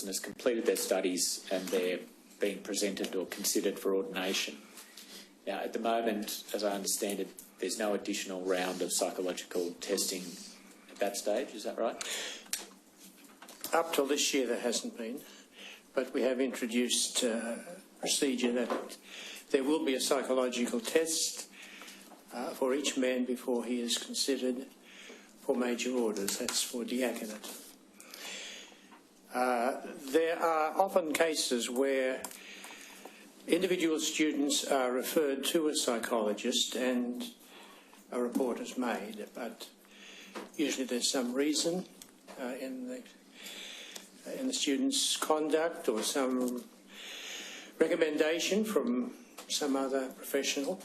has completed their studies and they're being presented or considered for ordination. Now, at the moment, as I understand it, there's no additional round of psychological testing at that stage, is that right? Up till this year there hasn't been, but we have introduced a procedure that there will be a psychological test for each man before he is considered for major orders. That's for diaconate. There are often cases where individual students are referred to a psychologist and a report is made, but usually there's some reason in the student's conduct or some recommendation from some other professional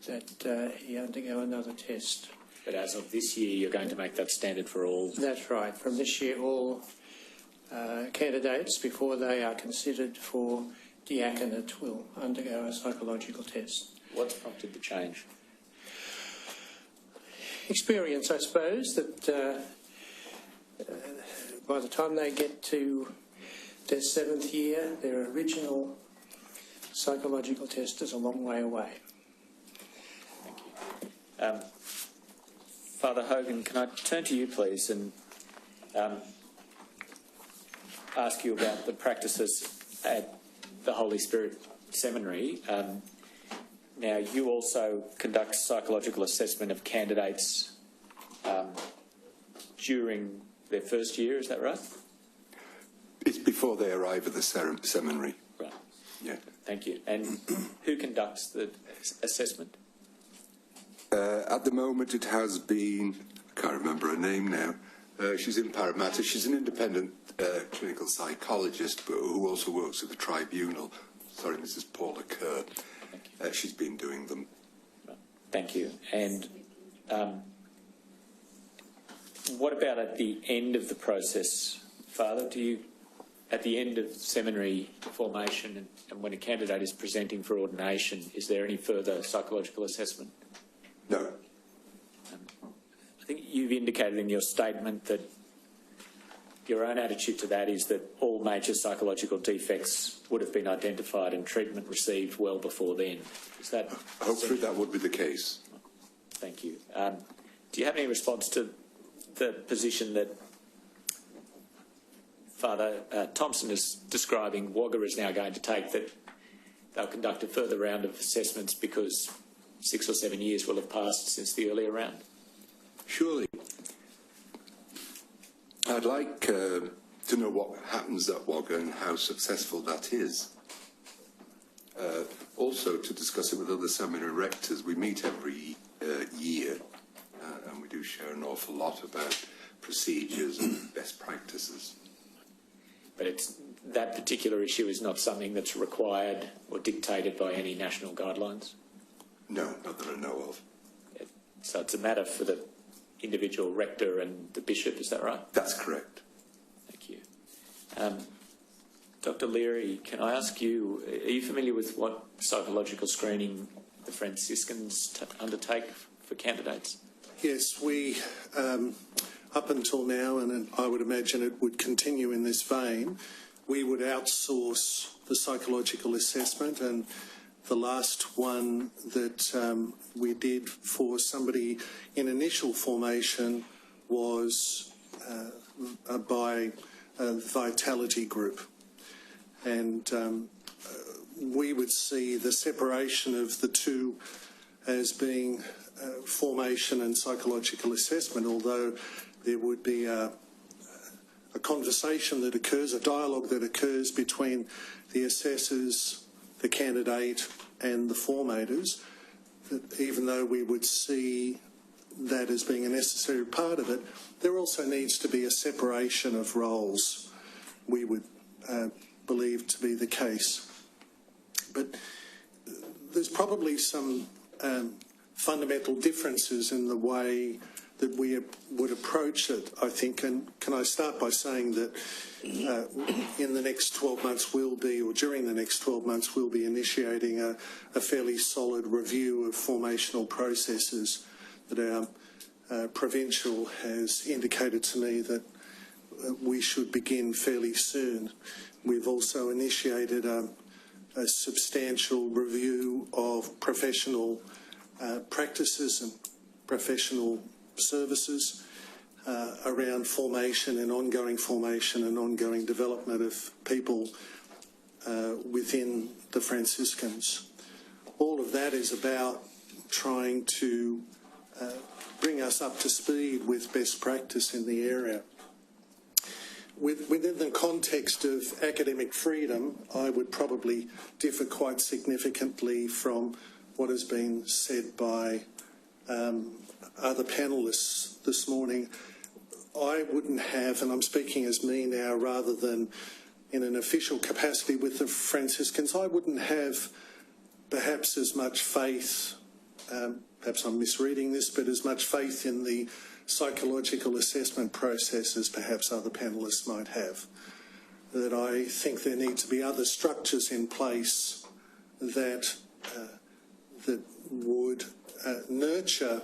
that he undergo another test. But as of this year, you're going to make that standard for all? That's right. From this year, all candidates, before they are considered for diaconate, will undergo a psychological test. What's prompted the change? Experience, I suppose, that by the time they get to their 7th year, their original psychological test is a long way away. Thank you. Father Hogan, can I turn to you, please, and ask you about the practices at the Holy Spirit Seminary. Now, you also conduct psychological assessment of candidates during their first year, is that right? It's before they arrive at the seminary. Right. Yeah. Thank you. And who conducts the assessment? At the moment it has been, I can't remember her name now, she's in Parramatta. She's an independent clinical psychologist but who also works at the tribunal. Sorry, Mrs. Paula Kerr. She's been doing them. Thank you. And what about at the end of the process, Father? Do you, at the end of seminary formation and when a candidate is presenting for ordination, is there any further psychological assessment? No. I think you've indicated in your statement that your own attitude to that is that all major psychological defects would have been identified and treatment received well before then. Is that... Hopefully that would be the case. Thank you. Do you have any response to the position that Father Thompson is describing Wagga is now going to take, that they'll conduct a further round of assessments because 6 or 7 years will have passed since the earlier round? Surely. I'd like to know what happens at Wagga and how successful that is. Also, to discuss it with other seminary rectors. We meet every year and we do share an awful lot about procedures and best practices. But that particular issue is not something that's required or dictated by any national guidelines? No, not that I know of. So it's a matter for the individual rector and the bishop, is that right? That's correct. Thank you. Dr. Leary, can I ask you, are you familiar with what psychological screening the Franciscans undertake for candidates? Yes, we, up until now, and I would imagine it would continue in this vein, we would outsource the psychological assessment, and the last one that we did for somebody in initial formation was by a Vitality group. And we would see the separation of the two as being formation and psychological assessment, although there would be a conversation that occurs, a dialogue that occurs between the assessors, the candidate and the formators, that even though we would see that as being a necessary part of it, there also needs to be a separation of roles, we would believe to be the case. But there's probably some fundamental differences in the way that we would approach it, I think. And can I start by saying that in the next 12 months we'll be, or during the next 12 months, we'll be initiating a fairly solid review of formational processes that our provincial has indicated to me that we should begin fairly soon. We've also initiated a substantial review of professional practices and professional services around formation and ongoing development of people within the Franciscans. All of that is about trying to bring us up to speed with best practice in the area. Within the context of academic freedom, I would probably differ quite significantly from what has been said by other panellists this morning. I wouldn't have, and I'm speaking as me now rather than in an official capacity with the Franciscans, I wouldn't have perhaps as much faith, perhaps I'm misreading this, but as much faith in the psychological assessment process as perhaps other panellists might have. That I think there need to be other structures in place that would nurture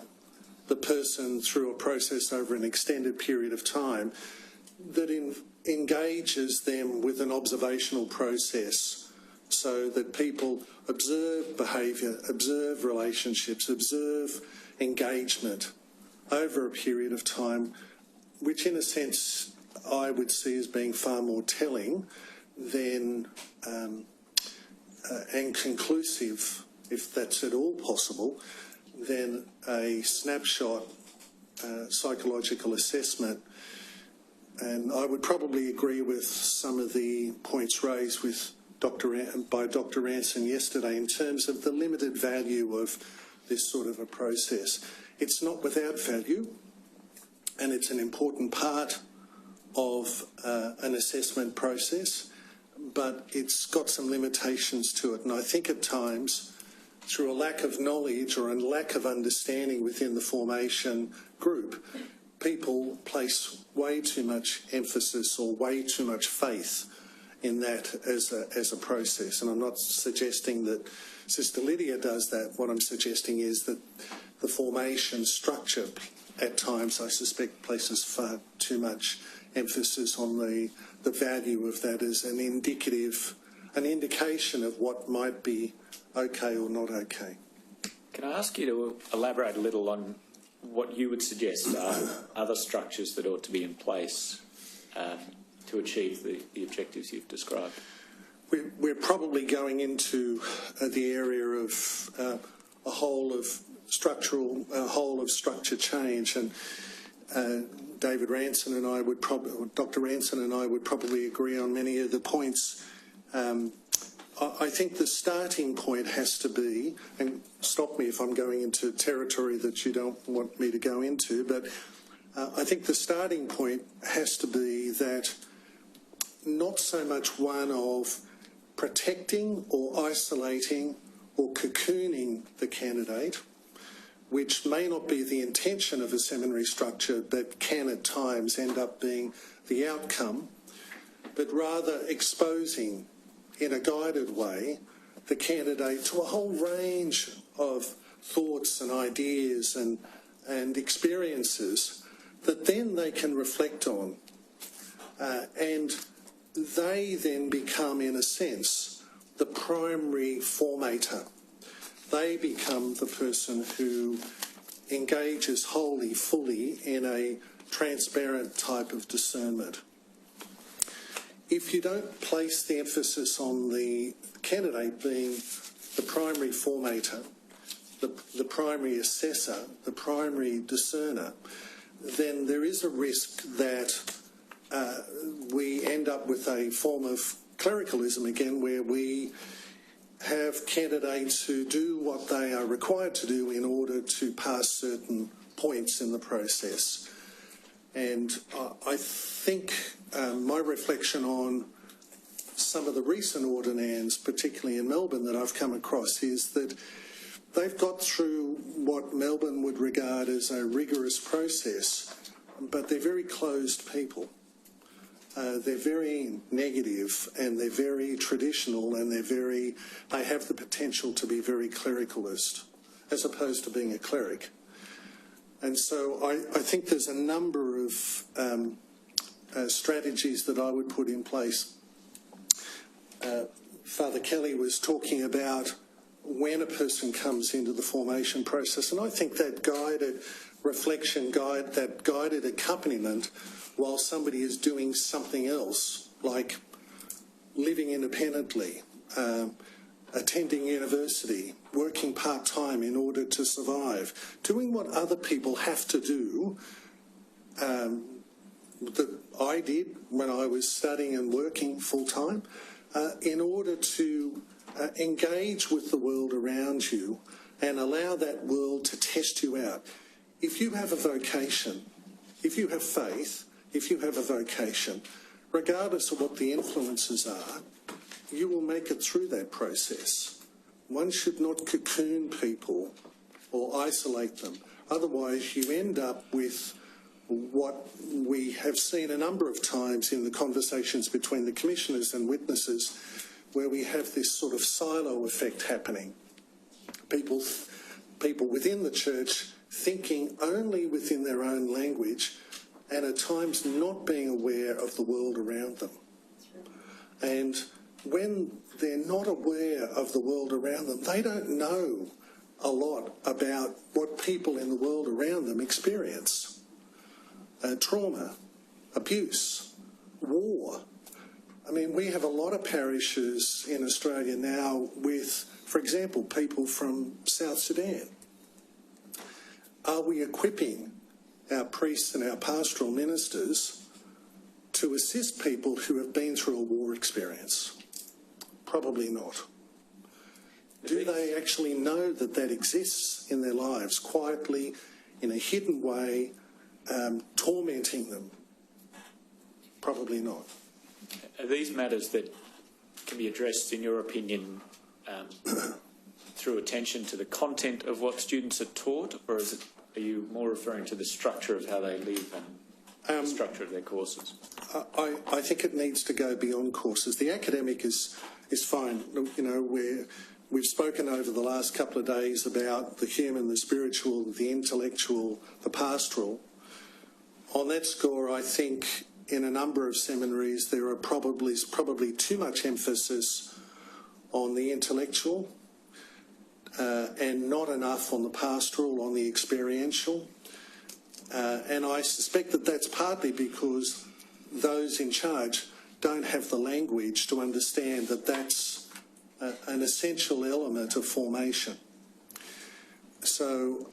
the person through a process over an extended period of time that engages them with an observational process so that people observe behaviour, observe relationships, observe engagement over a period of time, which in a sense I would see as being far more telling than and conclusive, if that's at all possible, than a snapshot psychological assessment. And I would probably agree with some of the points raised with by Dr. Ranson yesterday in terms of the limited value of this sort of a process. It's not without value, and it's an important part of an assessment process, but it's got some limitations to it. And I think at times, through a lack of knowledge or a lack of understanding within the formation group, people place way too much emphasis or way too much faith in that as a process. And I'm not suggesting that Sister Lydia does that. What I'm suggesting is that the formation structure at times, I suspect, places far too much emphasis on the value of that as an indication of what might be okay or not okay. Can I ask you to elaborate a little on what you would suggest are other structures that ought to be in place to achieve the objectives you've described? We're probably going into the area of a whole of structure change, and Dr. Ranson and I would probably agree on many of the points. I think the starting point has to be, and stop me if I'm going into territory that you don't want me to go into, but I think the starting point has to be that not so much one of protecting or isolating or cocooning the candidate, which may not be the intention of a seminary structure but can at times end up being the outcome, but rather exposing in a guided way the candidate to a whole range of thoughts and ideas and experiences that then they can reflect on. And they then become, in a sense, the primary formator. They become the person who engages wholly, fully in a transparent type of discernment. If you don't place the emphasis on the candidate being the primary formator, the primary assessor, the primary discerner, then there is a risk that we end up with a form of clericalism again, where we have candidates who do what they are required to do in order to pass certain points in the process. And I think my reflection on some of the recent ordinands, particularly in Melbourne, that I've come across is that they've got through what Melbourne would regard as a rigorous process, but they're very closed people. They're very negative and they're very traditional and they have the potential to be very clericalist as opposed to being a cleric. And so I think there's a number of strategies that I would put in place. Father Kelly was talking about when a person comes into the formation process, and I think that guided reflection, that guided accompaniment while somebody is doing something else, like living independently, attending university, working part-time in order to survive, doing what other people have to do, that I did when I was studying and working full-time, in order to engage with the world around you and allow that world to test you out. If you have a vocation, if you have faith, if you have a vocation, regardless of what the influences are, you will make it through that process. One should not cocoon people or isolate them. Otherwise, you end up with what we have seen a number of times in the conversations between the commissioners and witnesses, where we have this sort of silo effect happening. People within the church thinking only within their own language and at times not being aware of the world around them. And when they're not aware of the world around them, they don't know a lot about what people in the world around them experience. Trauma, abuse, war. I mean, we have a lot of parishes in Australia now with, for example, people from South Sudan. Are we equipping our priests and our pastoral ministers to assist people who have been through a war experience? Probably not. Do they actually know that that exists in their lives quietly, in a hidden way, tormenting them? Probably not. Are these matters that can be addressed, in your opinion, through attention to the content of what students are taught, or are you more referring to the structure of how they live and the structure of their courses? I think it needs to go beyond courses. The academic is fine. You know, we've spoken over the last couple of days about the human, the spiritual, the intellectual, the pastoral. On that score, I think in a number of seminaries there are probably too much emphasis on the intellectual and not enough on the pastoral, on the experiential. And I suspect that that's partly because those in charge don't have the language to understand that that's an essential element of formation. So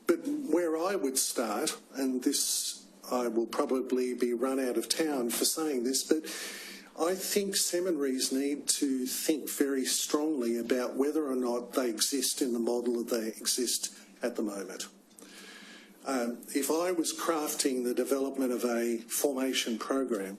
but where I would start, and this, I will probably be run out of town for saying this, but I think seminaries need to think very strongly about whether or not they exist in the model that they exist at the moment. If I was crafting the development of a formation program,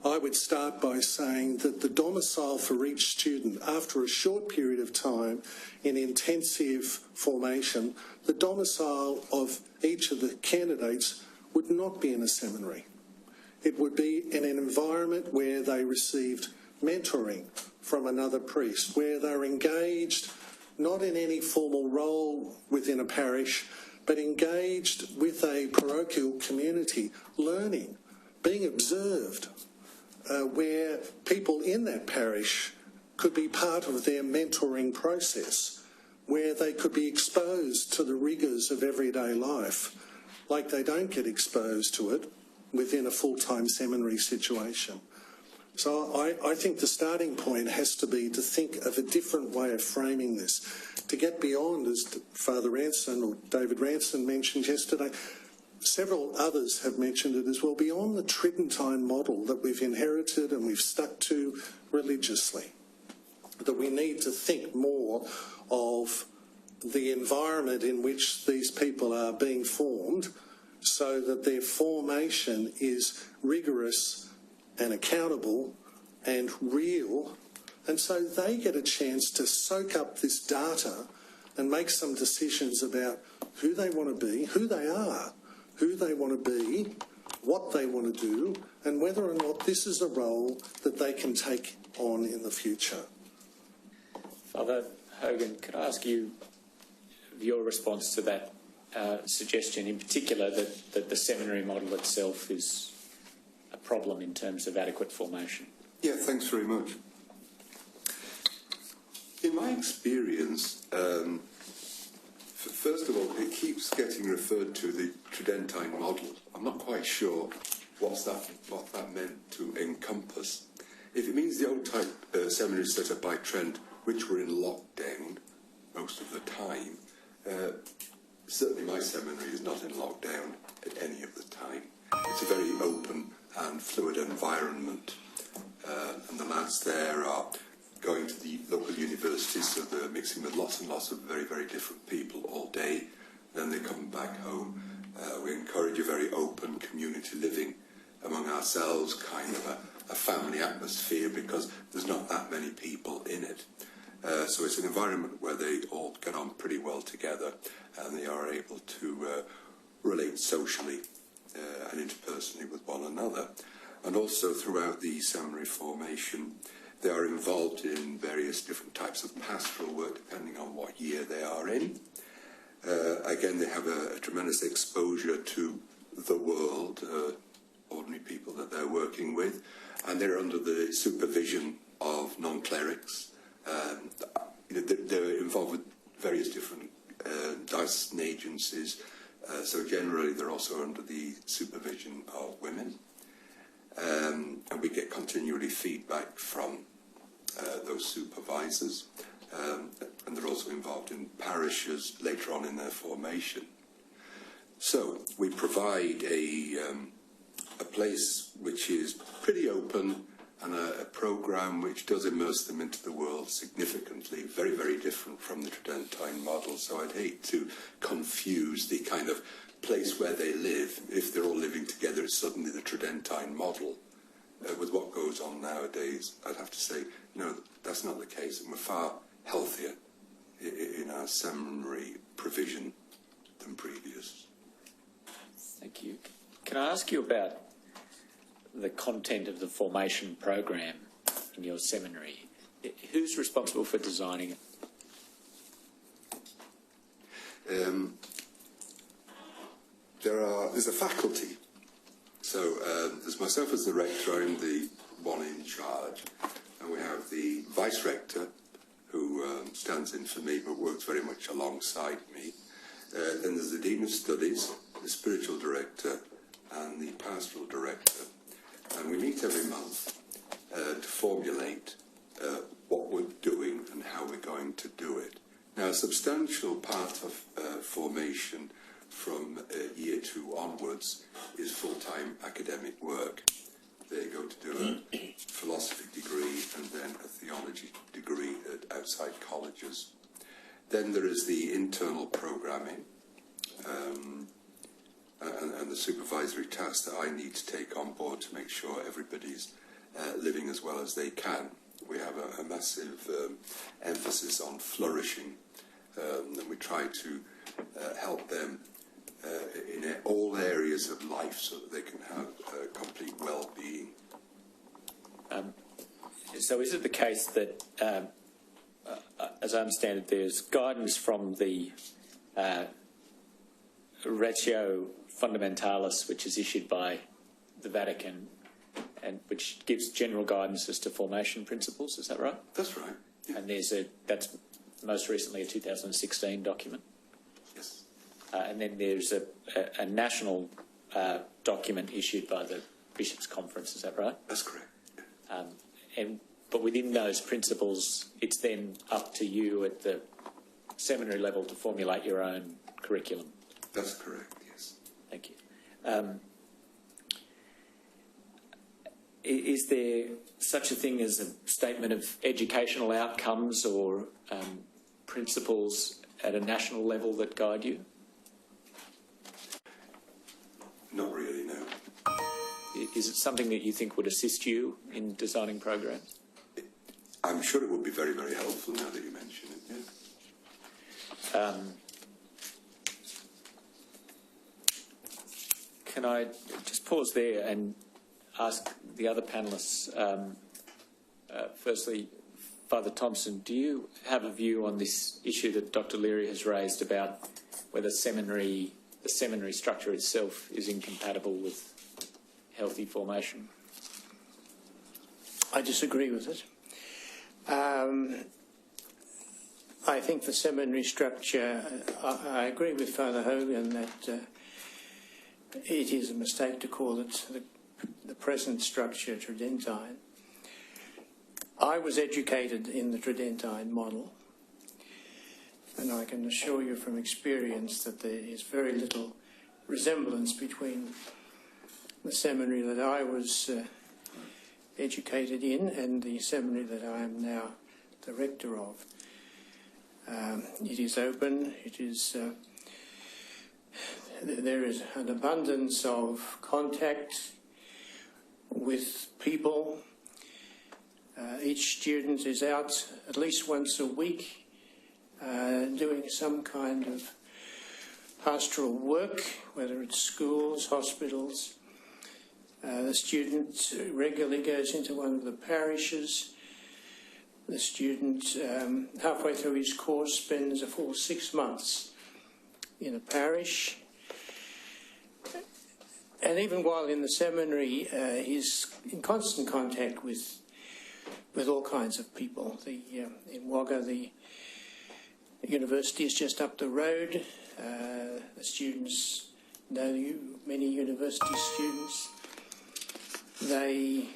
I would start by saying that the domicile for each student, after a short period of time in intensive formation, the domicile of each of the candidates would not be in a seminary. It would be in an environment where they received mentoring from another priest, where they're engaged not in any formal role within a parish, but engaged with a parochial community, learning, being observed, where people in that parish could be part of their mentoring process, where they could be exposed to the rigours of everyday life, like they don't get exposed to it within a full-time seminary situation. So I think the starting point has to be to think of a different way of framing this, to get beyond, as Father Ranson or David Ranson mentioned yesterday, several others have mentioned it as well, beyond the Tridentine model that we've inherited and we've stuck to religiously, that we need to think more of the environment in which these people are being formed so that their formation is rigorous and accountable and real, and so they get a chance to soak up this data and make some decisions about who they want to be, who they are, who they want to be, what they want to do, and whether or not this is a role that they can take on in the future. Father Hogan, could I ask you your response to that suggestion in particular that the seminary model itself is a problem in terms of adequate formation. Yeah, thanks very much. In my experience, first of all, it keeps getting referred to the Tridentine model. I'm not quite sure what that meant to encompass. If it means the old type seminaries set up by Trent, which were in lockdown most of the time, certainly my seminary is not in lockdown at any of the time. It's a very open and fluid environment, and the lads there are going to the local universities, so they're mixing with lots and lots of very, very different people all day. Then they come back home. We encourage a very open community living among ourselves, kind of a family atmosphere, because there's not that many people in it. So it's an environment where they all get on pretty well together, and they are able to relate socially and interpersonally with one another. And also throughout the seminary formation, they are involved in various different types of pastoral work depending on what year they are in. Again, they have a tremendous exposure to the world, ordinary people that they're working with, and they're under the supervision of non-clerics. They're involved with various different diocesan agencies, so generally they're also under the supervision of women. And we get continually feedback from those supervisors, and they're also involved in parishes later on in their formation. So we provide a place which is pretty open, and a programme which does immerse them into the world significantly, very, very different from the Tridentine model. So I'd hate to confuse the kind of place where they live. If they're all living together, it's suddenly the Tridentine model. With what goes on nowadays, I'd have to say, no, that's not the case, and we're far healthier in our seminary provision than previous. Thank you. Can I ask you about the content of the formation program in your seminary? Who's responsible for designing it? There's a faculty. So there's myself as the rector, I'm the one in charge, and we have the vice rector, who stands in for me but works very much alongside me. Then there's the dean of studies, the spiritual director, and the pastoral director. And we meet every month to formulate what we're doing and how we're going to do it. Now, a substantial part of formation from year 2 onwards is full-time academic work. They go to do a philosophy degree and then a theology degree at outside colleges. Then there is the internal programming and the supervisory tasks that I need to take on board to make sure everybody's living as well as they can. We have a massive emphasis on flourishing, and we try to help them in all areas of life so that they can have complete well-being. So is it the case that, as I understand it, there's guidance from the Ratio Fundamentalis, which is issued by the Vatican, and which gives general guidance as to formation principles, is that right? That's right. Yeah. And that's most recently a 2016 document. Yes. And then there's a national document issued by the Bishops' Conference, is that right? That's correct. But within those principles, it's then up to you at the seminary level to formulate your own curriculum. That's correct, yes. Thank you. Is there such a thing as a statement of educational outcomes or principles at a national level that guide you? Not really, no. Is it something that you think would assist you in designing programs? I'm sure it would be very, very helpful now that you mention it, yeah. Can I just pause there and ask the other panellists, firstly, Father Thompson, do you have a view on this issue that Dr. Leary has raised about whether the seminary structure itself is incompatible with healthy formation? I disagree with it. I think the seminary structure, I agree with Father Hogan that it is a mistake to call it the present structure Tridentine. I was educated in the Tridentine model, and I can assure you from experience that there is very little resemblance between the seminary that I was educated in and the seminary that I am now the rector of. It is open, there is an abundance of contact with people. Each student is out at least once a week doing some kind of pastoral work, whether it's schools, hospitals. The student regularly goes into one of the parishes. The student, halfway through his course, spends a full 6 months in a parish. And even while in the seminary, he's in constant contact with all kinds of people. In Wagga, the university is just up the road. The students know many university students. They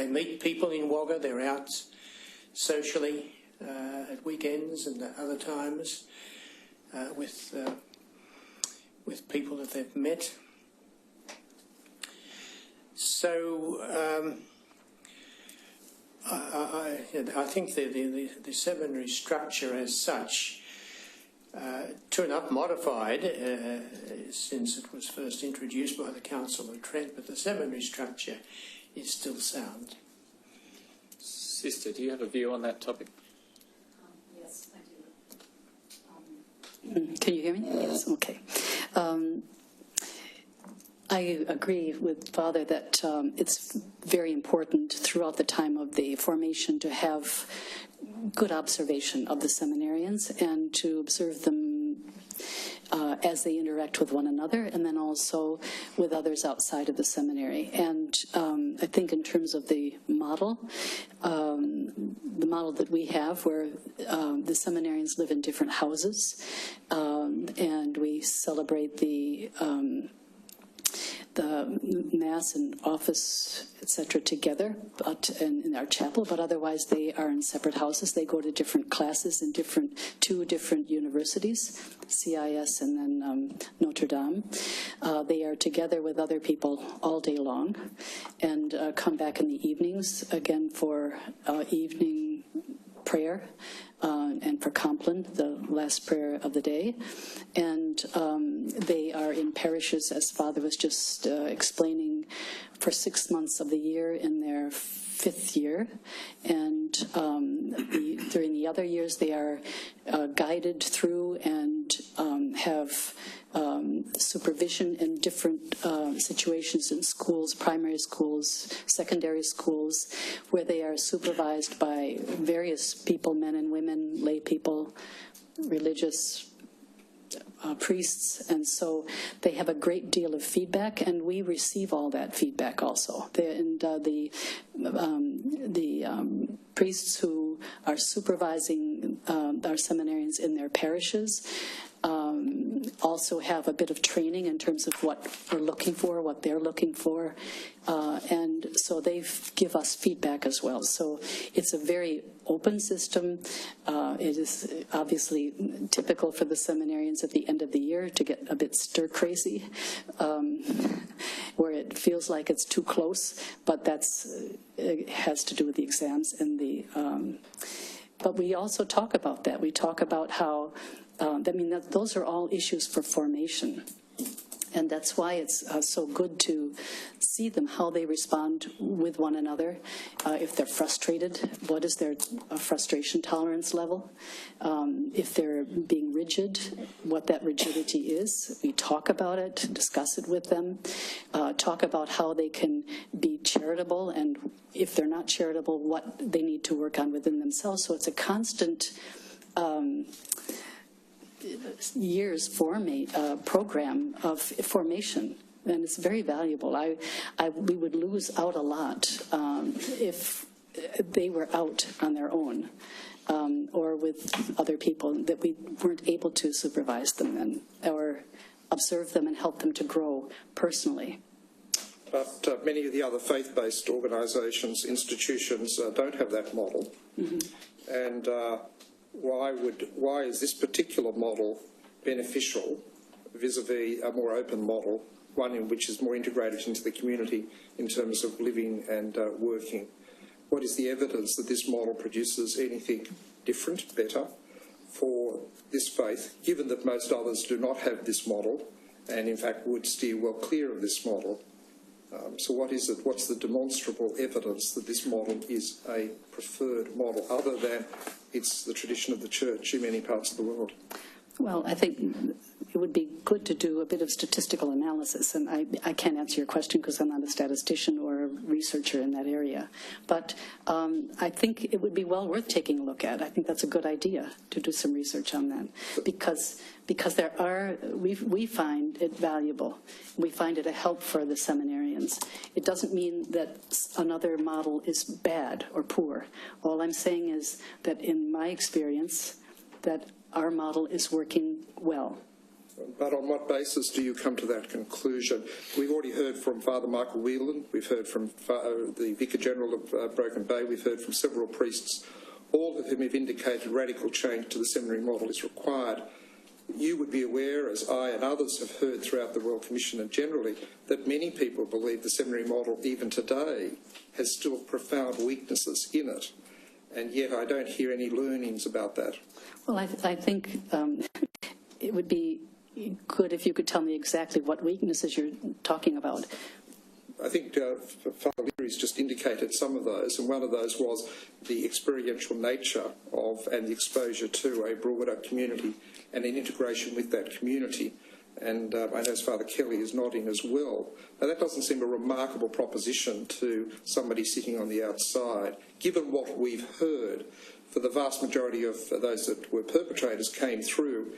meet people in Wagga. They're out socially at weekends and at other times with people that they've met. So I think the seminary structure as such, true enough, modified since it was first introduced by the Council of Trent, but the seminary structure is still sound. Sister, do you have a view on that topic? Yes, I do. Can you hear me? Yes, okay. I agree with Father that it's very important throughout the time of the formation to have good observation of the seminarians and to observe them as they interact with one another and then also with others outside of the seminary. And I think in terms of the model that we have where the seminarians live in different houses and we celebrate the Mass and office, etc., together, but in our chapel. But otherwise, they are in separate houses. They go to different classes in two different universities, CIS and then Notre Dame. They are together with other people all day long, and come back in the evenings again for evening prayer. And for Compline, the last prayer of the day. And they are in parishes, as Father was just explaining, for 6 months of the year in their 5th year. And during the other years, they are guided through and have supervision in different situations in schools, primary schools, secondary schools, where they are supervised by various people, men and women, lay people, religious priests, and so they have a great deal of feedback, and we receive all that feedback also. The priests who are supervising our seminarians in their parishes also have a bit of training in terms of what we're looking for, what they're looking for, and so they give us feedback as well. So it's a very open system. It is obviously typical for the seminarians at the end of the year to get a bit stir-crazy, where it feels like it's too close, but it has to do with the exams and the... but we also talk about that. We talk about how those are all issues for formation. And that's why it's so good to see them, how they respond with one another. If they're frustrated, what is their frustration tolerance level? If they're being rigid, what that rigidity is. We talk about it, discuss it with them, talk about how they can be charitable, and if they're not charitable, what they need to work on within themselves. So it's a constant years program of formation, and it's very valuable. We would lose out a lot if they were out on their own or with other people, that we weren't able to supervise them or observe them and help them to grow personally. But many of the other faith-based organisations, institutions, don't have that model. Mm-hmm. And why is this particular model beneficial vis-a-vis a more open model, one in which is more integrated into the community in terms of living and working? What is the evidence that this model produces anything different, better, for this faith, given that most others do not have this model and, in fact, would steer well clear of this model? So what is it? What's the demonstrable evidence that this model is a preferred model, other than it's the tradition of the church in many parts of the world? Well, I think it would be good to do a bit of statistical analysis, and I can't answer your question because I'm not a statistician or a researcher in that area. But I think it would be well worth taking a look at. I think that's a good idea to do some research on that, because we find it valuable. We find it a help for the seminarians. It doesn't mean that another model is bad or poor. All I'm saying is that in my experience, that our model is working well. But on what basis do you come to that conclusion? We've already heard from Father Michael Whelan, we've heard from the Vicar General of Broken Bay, we've heard from several priests, all of whom have indicated radical change to the seminary model is required. You would be aware, as I and others have heard throughout the Royal Commission and generally, that many people believe the seminary model, even today, has still profound weaknesses in it. And yet I don't hear any learnings about that. Well, I think it would be good if you could tell me exactly what weaknesses you're talking about. I think Father Leary's just indicated some of those, and one of those was the experiential nature of and the exposure to a broader community and an integration with that community. And I know Father Kelly is nodding as well. Now, that doesn't seem a remarkable proposition to somebody sitting on the outside, given what we've heard. For the vast majority of those that were perpetrators came through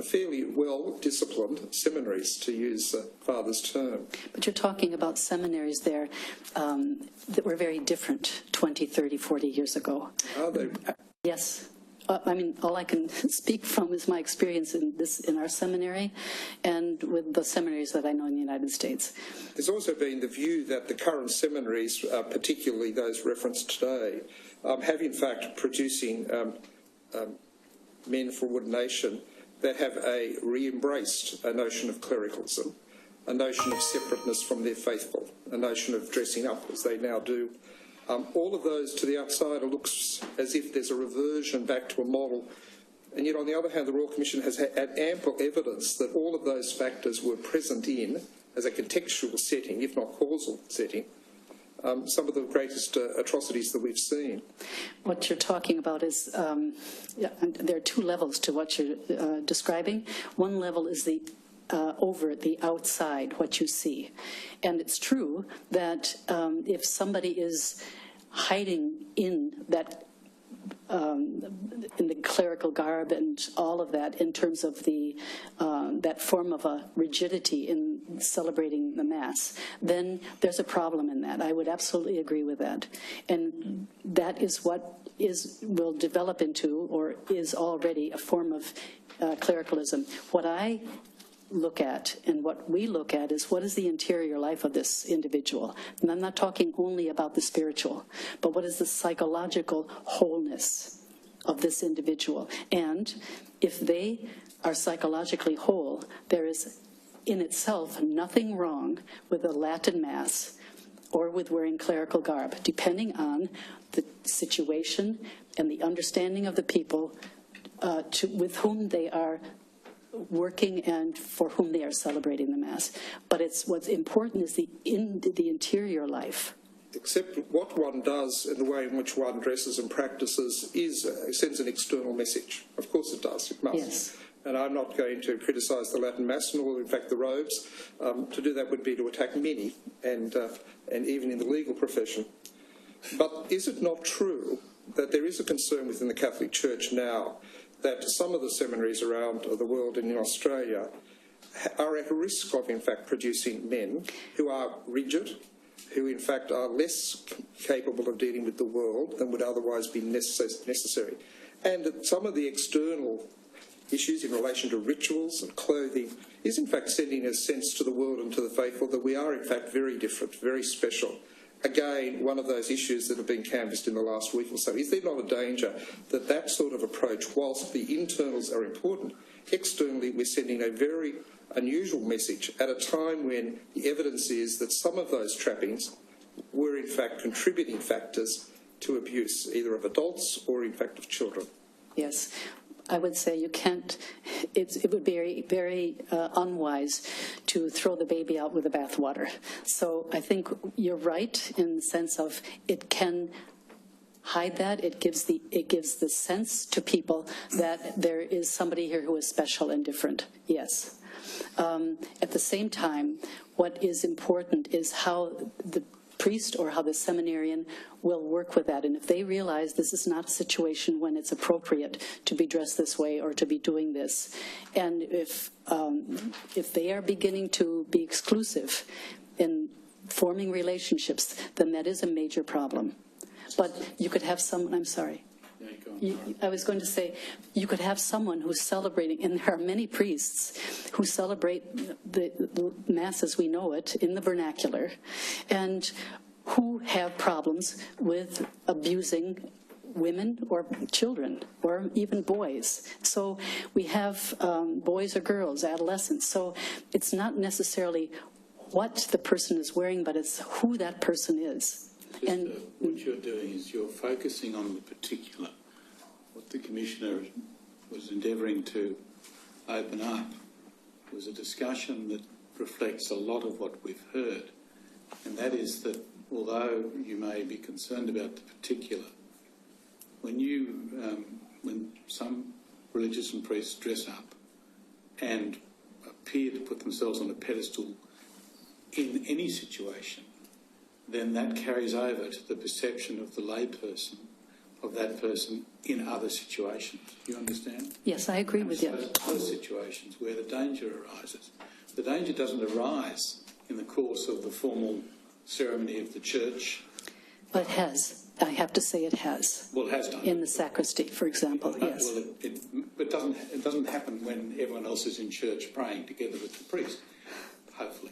fairly well-disciplined seminaries, to use Father's term. But you're talking about seminaries there that were very different 20, 30, 40 years ago. Are they? Yes. I mean, all I can speak from is my experience in our seminary and with the seminaries that I know in the United States. There's also been the view that the current seminaries, particularly those referenced today, have in fact producing men for ordination that have re-embraced a notion of clericalism, a notion of separateness from their faithful, a notion of dressing up as they now do. All of those, to the outsider, looks as if there's a reversion back to a model. And yet, on the other hand, the Royal Commission has had ample evidence that all of those factors were present in, as a contextual setting, if not causal setting, some of the greatest atrocities that we've seen. What you're talking about is, there are two levels to what you're describing. One level is the the outside, what you see. And it's true that if somebody is hiding in that in the clerical garb and all of that, in terms of the that form of a rigidity in celebrating the Mass, then there's a problem in that. I would absolutely agree with that. And that is what will develop into, or is already, a form of clericalism. What I look at and what we look at is, what is the interior life of this individual? And I'm not talking only about the spiritual, but what is the psychological wholeness of this individual? And if they are psychologically whole, there is in itself nothing wrong with a Latin Mass or with wearing clerical garb, depending on the situation and the understanding of the people with whom they are working and for whom they are celebrating the Mass. But what's important is the interior life. Except what one does and the way in which one dresses and practices sends an external message. Of course it does, it must. Yes. And I'm not going to criticise the Latin Mass, nor in fact the robes. To do that would be to attack many, and even in the legal profession. But is it not true that there is a concern within the Catholic Church now that some of the seminaries around the world and in Australia are at risk of, in fact, producing men who are rigid, who, in fact, are less capable of dealing with the world than would otherwise be necessary. And that some of the external issues in relation to rituals and clothing is, in fact, sending a sense to the world and to the faithful that we are, in fact, very different, very special. Again, one of those issues that have been canvassed in the last week or so. Is there not a danger that that sort of approach, whilst the internals are important, externally we're sending a very unusual message at a time when the evidence is that some of those trappings were, in fact, contributing factors to abuse, either of adults or, in fact, of children? Yes. I would say you can't, it would be very unwise to throw the baby out with the bathwater. So I think you're right in the sense of it can hide that. It gives the sense to people that there is somebody here who is special and different. Yes. At the same time, what is important is how the priest or how the seminarian will work with that. And if they realize this is not a situation when it's appropriate to be dressed this way or to be doing this, and if they are beginning to be exclusive in forming relationships, then that is a major problem. But you could have someone, I'm sorry. I was going to say, you could have someone who's celebrating, and there are many priests who celebrate the Mass as we know it in the vernacular, and who have problems with abusing women or children or even boys. So we have boys or girls, adolescents. So it's not necessarily what the person is wearing, but it's who that person is. And what you're doing is you're focusing on the particular. What the Commissioner was endeavouring to open up was a discussion that reflects a lot of what we've heard, and that is that although you may be concerned about the particular, when some religious and priests dress up and appear to put themselves on a pedestal in any situation, then that carries over to the perception of the layperson, of that person in other situations. Do you understand? Yes, I agree with you. Those situations where the danger arises. The danger doesn't arise in the course of the formal ceremony of the church. But it has. I have to say it has. Well, it has done. In the sacristy, for example, yes. Well, it doesn't happen when everyone else is in church praying together with the priest, hopefully.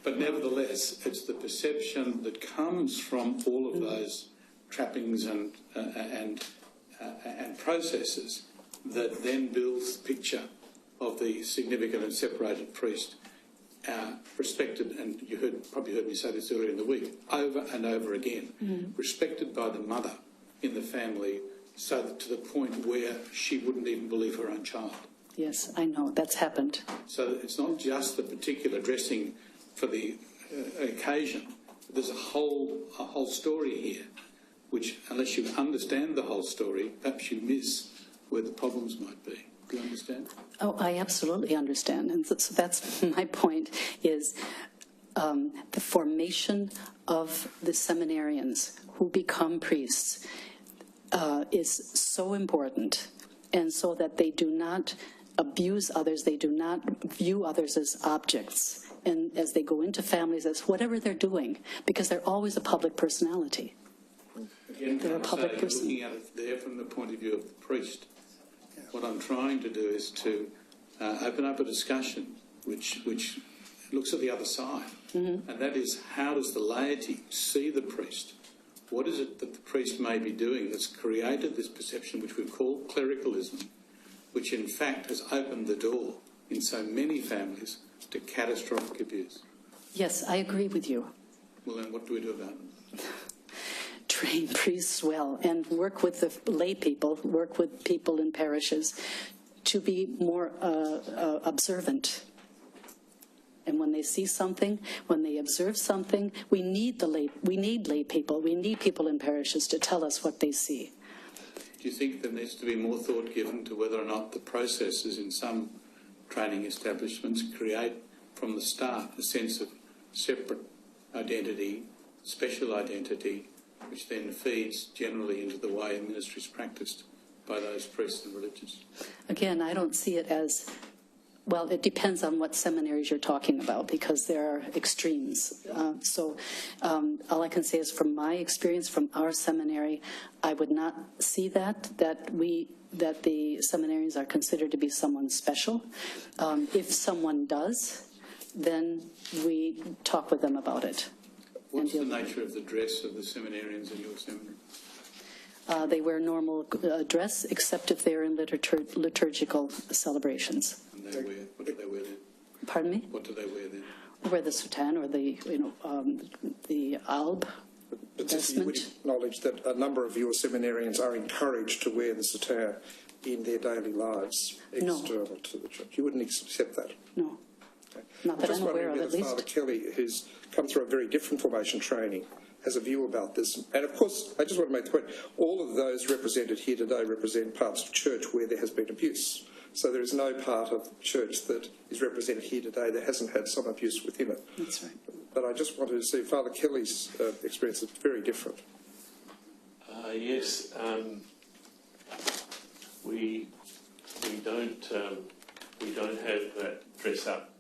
But nevertheless, it's the perception that comes from all of those trappings and processes that then builds the picture of the significant and separated priest, respected, and you probably heard me say this earlier in the week, over and over again, respected by the mother in the family, so that to the point where she wouldn't even believe her own child. Yes, I know. That's happened. So it's not just the particular dressing for the occasion. There's a whole story here, which, unless you understand the whole story, perhaps you miss where the problems might be. Do you understand? Oh, I absolutely understand. And so that's my point, is the formation of the seminarians who become priests is so important, and so that they do not abuse others, they do not view others as objects, and as they go into families as whatever they're doing, because they're always a public personality. Again, they're a public person. Looking at it there from the point of view of the priest, what I'm trying to do is to open up a discussion which looks at the other side, and that is, how does the laity see the priest? What is it that the priest may be doing that's created this perception, which we've called clericalism, which in fact has opened the door in so many families to catastrophic abuse? Yes, I agree with you. Well, then what do we do about it? Train priests well and work with the lay people, work with people in parishes to be more observant. And when they see something, when they observe something, we need lay people. We need people in parishes to tell us what they see. Do you think there needs to be more thought given to whether or not the processes in some training establishments create from the start a sense of separate identity, special identity, which then feeds generally into the way ministry is practiced by those priests and religious? Again, I don't see it as, well, it depends on what seminaries you're talking about, because there are extremes. All I can say is from my experience, from our seminary, I would not see that the seminarians are considered to be someone special. If someone does, then we talk with them about it. What's the nature of the dress of the seminarians in your seminary? They wear normal dress, except if they're in liturgical celebrations. And they wear, what do they wear then? Pardon me? What do they wear then? Wear the soutane or the alb. But you would acknowledge that a number of your seminarians are encouraged to wear the soutane in their daily lives, external to the church. You wouldn't accept that? No. Okay. Not that I'm aware of, at least. Father Kelly, who's come through a very different formation training, has a view about this. And of course, I just want to make the point, all of those represented here today represent parts of church where there has been abuse. So there is no part of church that is represented here today that hasn't had some abuse within it. That's right. But I just wanted to see Father Kelly's experience is very different. Yes, we don't have that dress up.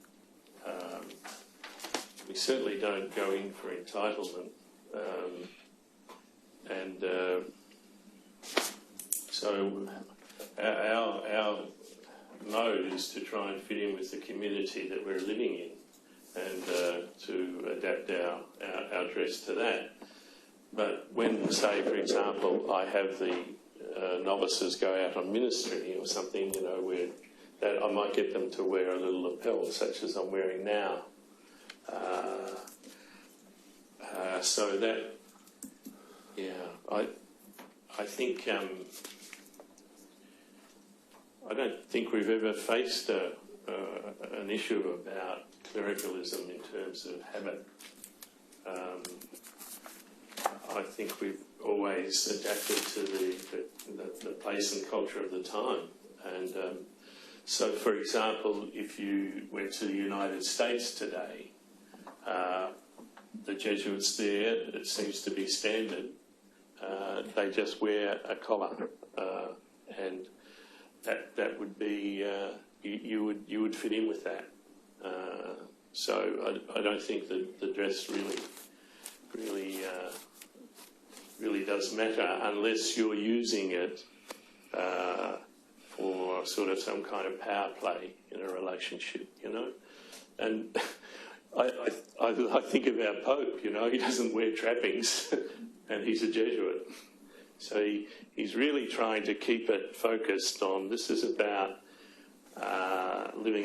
We certainly don't go in for entitlement, so our mode is to try and fit in with the community that we're living in, and to adapt our dress to that. But when, say, for example, I have the novices go out on ministry or something, where that I might get them to wear a little lapel, such as I'm wearing now. So that, I think I don't think we've ever faced an issue about clericalism in terms of habit. I think we've always adapted to the place and culture of the time. And so, for example, if you went to the United States today, the Jesuits there, it seems to be standard, they just wear a collar, and that would be you would fit in with that. So I don't think that the dress really does matter unless you're using it for sort of some kind of power play in a relationship, And I think of our Pope, he doesn't wear trappings and he's a Jesuit. So he's really trying to keep it focused on this is about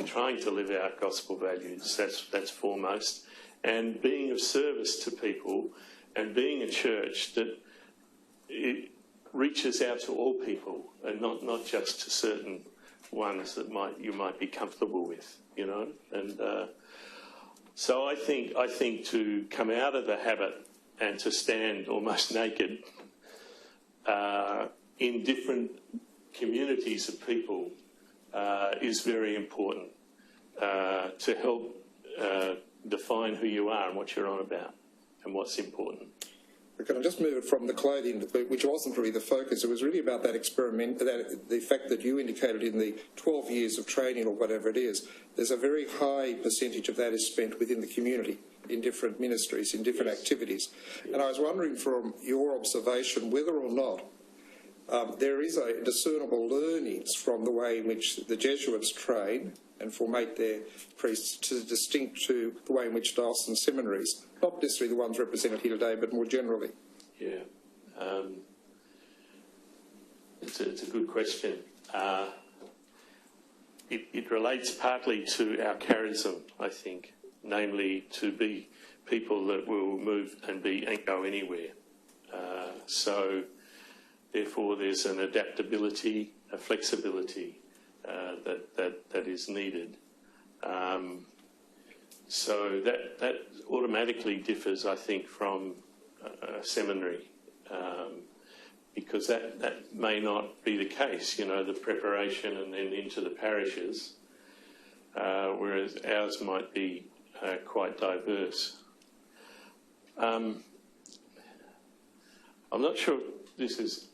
trying to live out gospel values. That's foremost. And being of service to people and being a church that it reaches out to all people and not just to certain ones that you might be comfortable with, And so I think to come out of the habit and to stand almost naked in different communities of people is very important to help define who you are and what you're on about and what's important. Can I just move it from the clothing, which wasn't really the focus? It was really about that experiment, the fact that you indicated in the 12 years of training or whatever it is, there's a very high percentage of that is spent within the community in different ministries, in different activities. And I was wondering from your observation whether or not there is a discernible learnings from the way in which the Jesuits train and formate their priests distinct to the way in which diocesan seminaries, not necessarily the ones represented here today, but more generally. Yeah, it's a good question. It relates partly to our charism, I think, namely to be people that will move and go anywhere. So, therefore, there's an adaptability, a flexibility that is needed. So that automatically differs, I think, from a seminary, because that may not be the case, the preparation and then into the parishes, whereas ours might be quite diverse. I'm not sure this is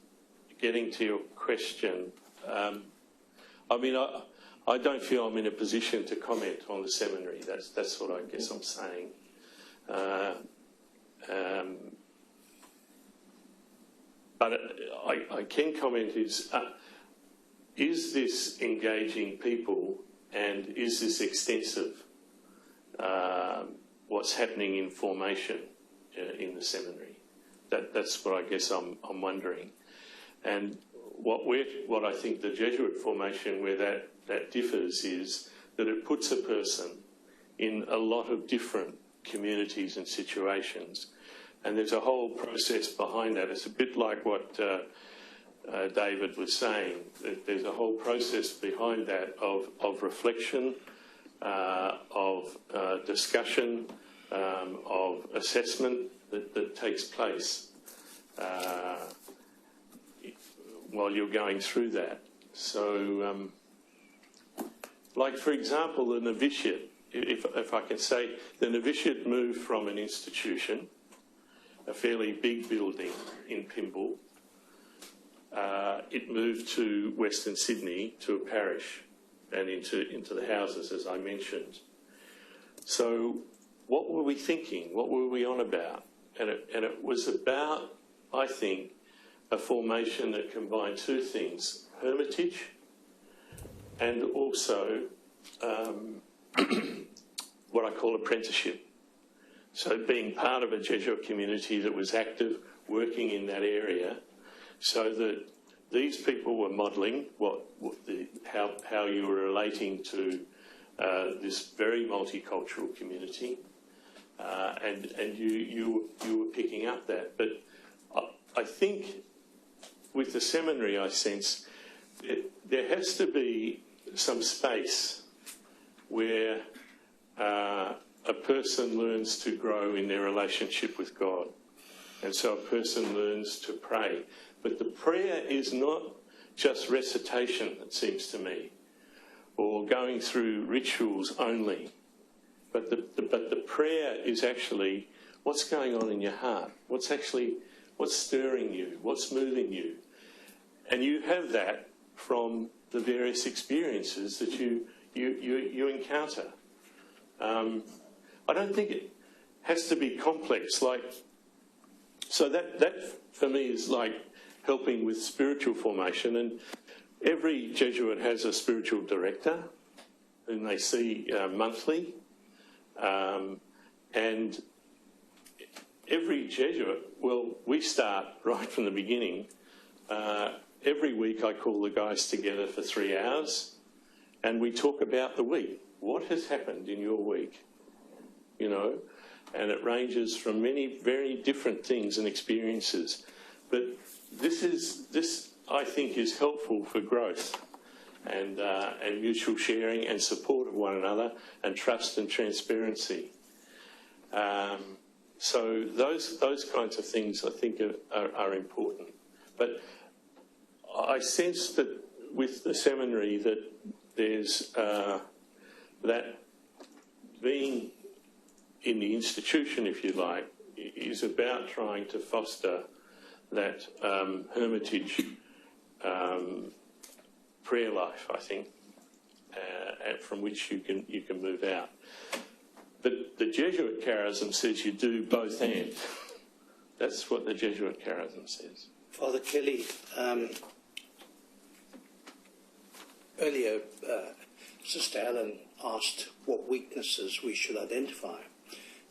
getting to your question, I mean, I don't feel I'm in a position to comment on the seminary. That's what I guess I'm saying. But I can comment is this engaging people and is this extensive, what's happening in formation in the seminary? That's what I guess I'm wondering. And what I think the Jesuit formation where that differs is that it puts a person in a lot of different communities and situations. And there's a whole process behind that. It's a bit like what David was saying. There's a whole process behind that of reflection, of discussion, of assessment that takes place while you're going through that. So, like for example, the novitiate, if I can say, the novitiate moved from an institution, a fairly big building in Pymble. It moved to Western Sydney to a parish and into the houses, as I mentioned. So what were we thinking? What were we on about? And it was about, I think, a formation that combined two things, hermitage and also what I call apprenticeship. So being part of a Jesuit community that was active, working in that area, so that these people were modelling how you were relating to this very multicultural community, and you were picking up that. But I think with the seminary, I sense there has to be some space where a person learns to grow in their relationship with God. And so a person learns to pray. But the prayer is not just recitation, it seems to me, or going through rituals only. But the prayer is actually what's going on in your heart, what's stirring you, what's moving you. And you have that from the various experiences that you encounter. I don't think it has to be complex. So that for me is like helping with spiritual formation. And every Jesuit has a spiritual director whom they see monthly. And every Jesuit, well, we start right from the beginning. Every week I call the guys together for 3 hours and we talk about the week. What has happened in your week? You know, and it ranges from many very different things and experiences. But this I think is helpful for growth and mutual sharing and support of one another and trust and transparency. So those kinds of things I think are important. But I sense that with the seminary that there's that being in the institution, if you like, is about trying to foster that hermitage prayer life, I think, from which you can move out. But the Jesuit charism says you do both and. That's what the Jesuit charism says. Father Kelly, earlier Sister Allen asked what weaknesses we should identify.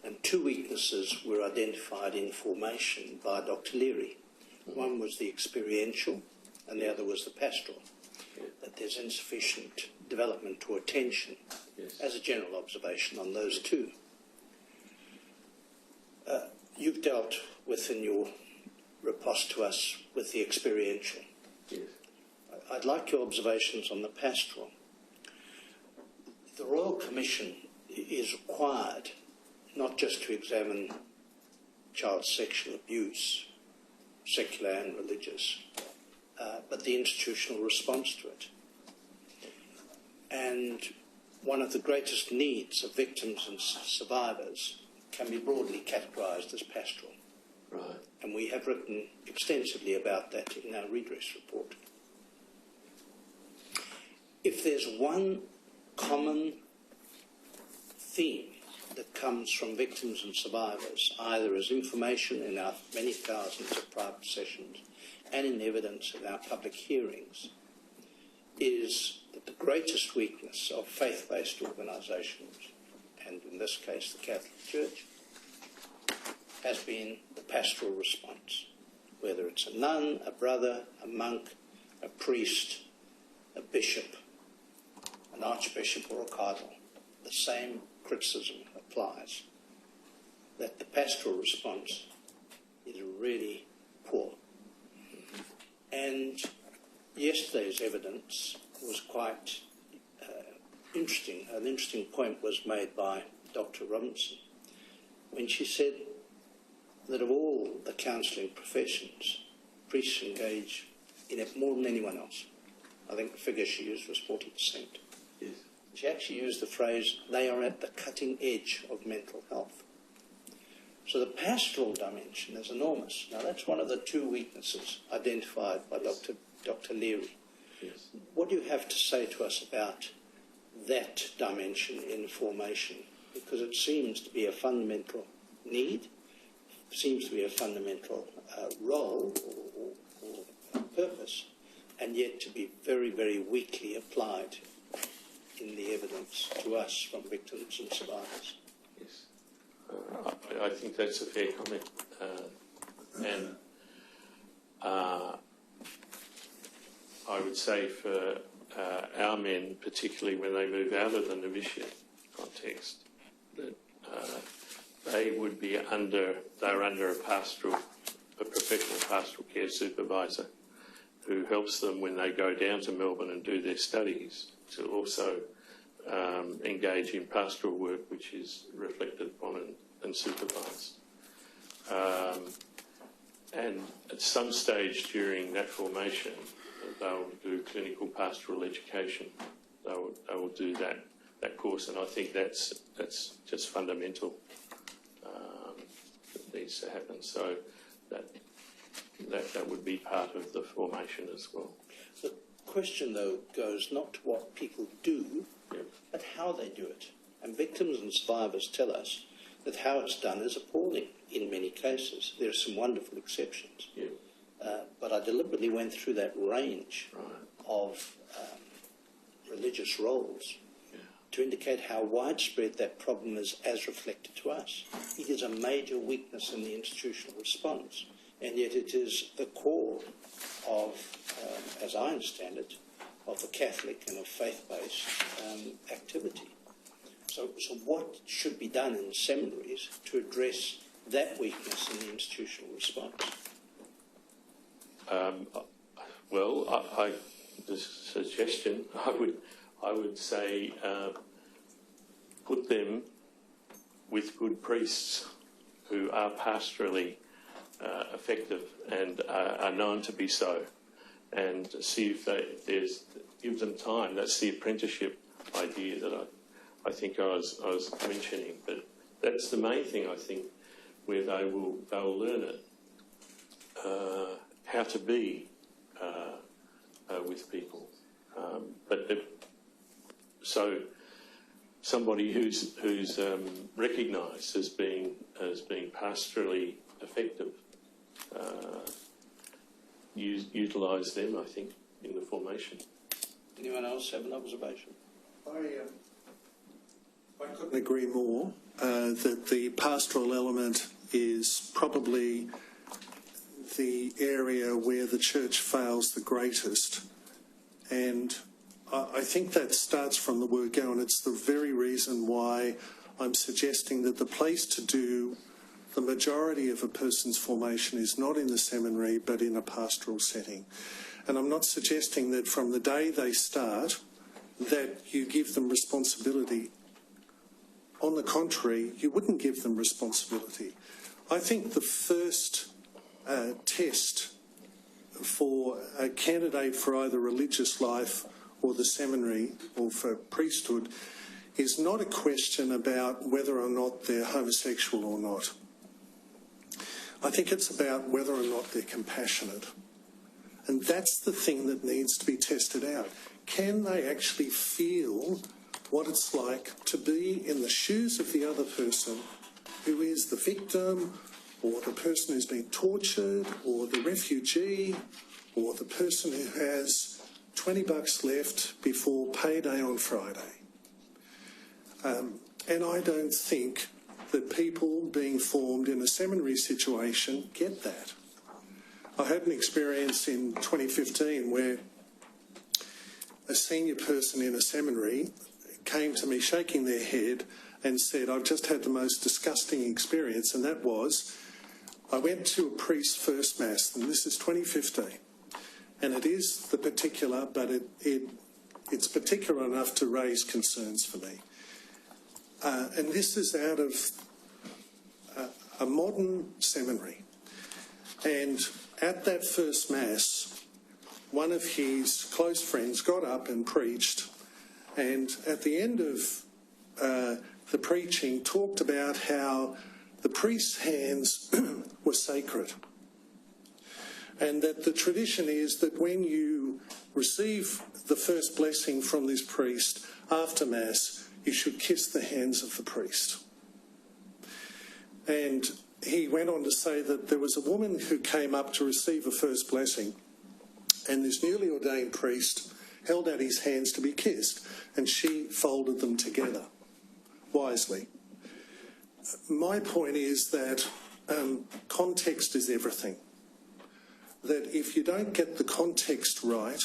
And 2 weaknesses were identified in formation by Dr. Leary. One was the experiential and the other was the pastoral. That there's insufficient development or attention, as a general observation, on those 2. You've dealt with, in your riposte to us, with the experiential. Yes. I'd like your observations on the pastoral. The Royal Commission is required not just to examine child sexual abuse, secular and religious, but the institutional response to it. And one of the greatest needs of victims and survivors can be broadly categorised as pastoral. Right. and we have written extensively about that in our redress report. If there's one common theme that comes from victims and survivors, either as information in our many thousands of private sessions and in evidence in our public hearings, is that the greatest weakness of faith-based organisations, and in this case the Catholic Church, has been the pastoral response. Whether it's a nun, a brother, a monk, a priest, a bishop, an archbishop or a cardinal, the same criticism applies, that the pastoral response is really poor. And yesterday's evidence was quite interesting. An interesting point was made by Dr. Robinson when she said that of all the counselling professions, priests engage in it more than anyone else. I think the figure she used was 40%. Yes. She actually used the phrase, they are at the cutting edge of mental health. So the pastoral dimension is enormous. Now that's one of the two weaknesses identified by Dr. Leary. Yes. What do you have to say to us about that dimension in formation? Because it seems to be a fundamental need, seems to be a fundamental role or purpose, and yet to be very, very weakly applied in the evidence to us from victims and survivors. Yes. I think that's a fair comment. And I would say for our men, particularly when they move out of the novitiate context, that they're under a professional pastoral care supervisor who helps them when they go down to Melbourne and do their studies to also engage in pastoral work which is reflected upon and supervised. And at some stage during that formation, they'll do clinical pastoral education. They will do that course, and I think that's just fundamental. That needs to happen. So that would be part of the formation as well. The question, though, goes not to what people do, Yeah. but how they do it. And victims and survivors tell us that how it's done is appalling in many cases. There are some wonderful exceptions. Yeah. But I deliberately went through that range of religious roles to indicate how widespread that problem is as reflected to us. It is a major weakness in the institutional response, and yet it is the core of, as I understand it, of the Catholic and of faith-based activity. So what should be done in seminaries to address that weakness in the institutional response? The suggestion I would say put them with good priests who are pastorally effective and are known to be so, and see if give them time. That's the apprenticeship idea that I think I was mentioning, but that's the main thing I think, where they'll learn it, how to be with people. So somebody who's recognised as being pastorally effective, utilise them, I think, in the formation. Anyone else have an observation? I couldn't agree more that the pastoral element is probably the area where the church fails the greatest. And I think that starts from the word go, and it's the very reason why I'm suggesting that the place to do the majority of a person's formation is not in the seminary but in a pastoral setting. And I'm not suggesting that from the day they start that you give them responsibility. On the contrary, you wouldn't give them responsibility. I think the first test for a candidate for either religious life or the seminary or for priesthood is not a question about whether or not they're homosexual or not. I think it's about whether or not they're compassionate. And that's the thing that needs to be tested out. Can they actually feel what it's like to be in the shoes of the other person who is the victim, or the person who's been tortured, or the refugee, or the person who has $20 left before payday on Friday? And I don't think that people being formed in a seminary situation get that. I had an experience in 2015 where a senior person in a seminary came to me shaking their head and said, I've just had the most disgusting experience, and that was, I went to a priest's first Mass, and this is 2015, and it is the particular, but it's particular enough to raise concerns for me. And this is out of a modern seminary. And at that first Mass, one of his close friends got up and preached, and at the end of the preaching talked about how the priest's hands were sacred, and that the tradition is that when you receive the first blessing from this priest after Mass, you should kiss the hands of the priest. And he went on to say that there was a woman who came up to receive a first blessing, and this newly ordained priest held out his hands to be kissed, and she folded them together wisely. My point is that context is everything. That if you don't get the context right,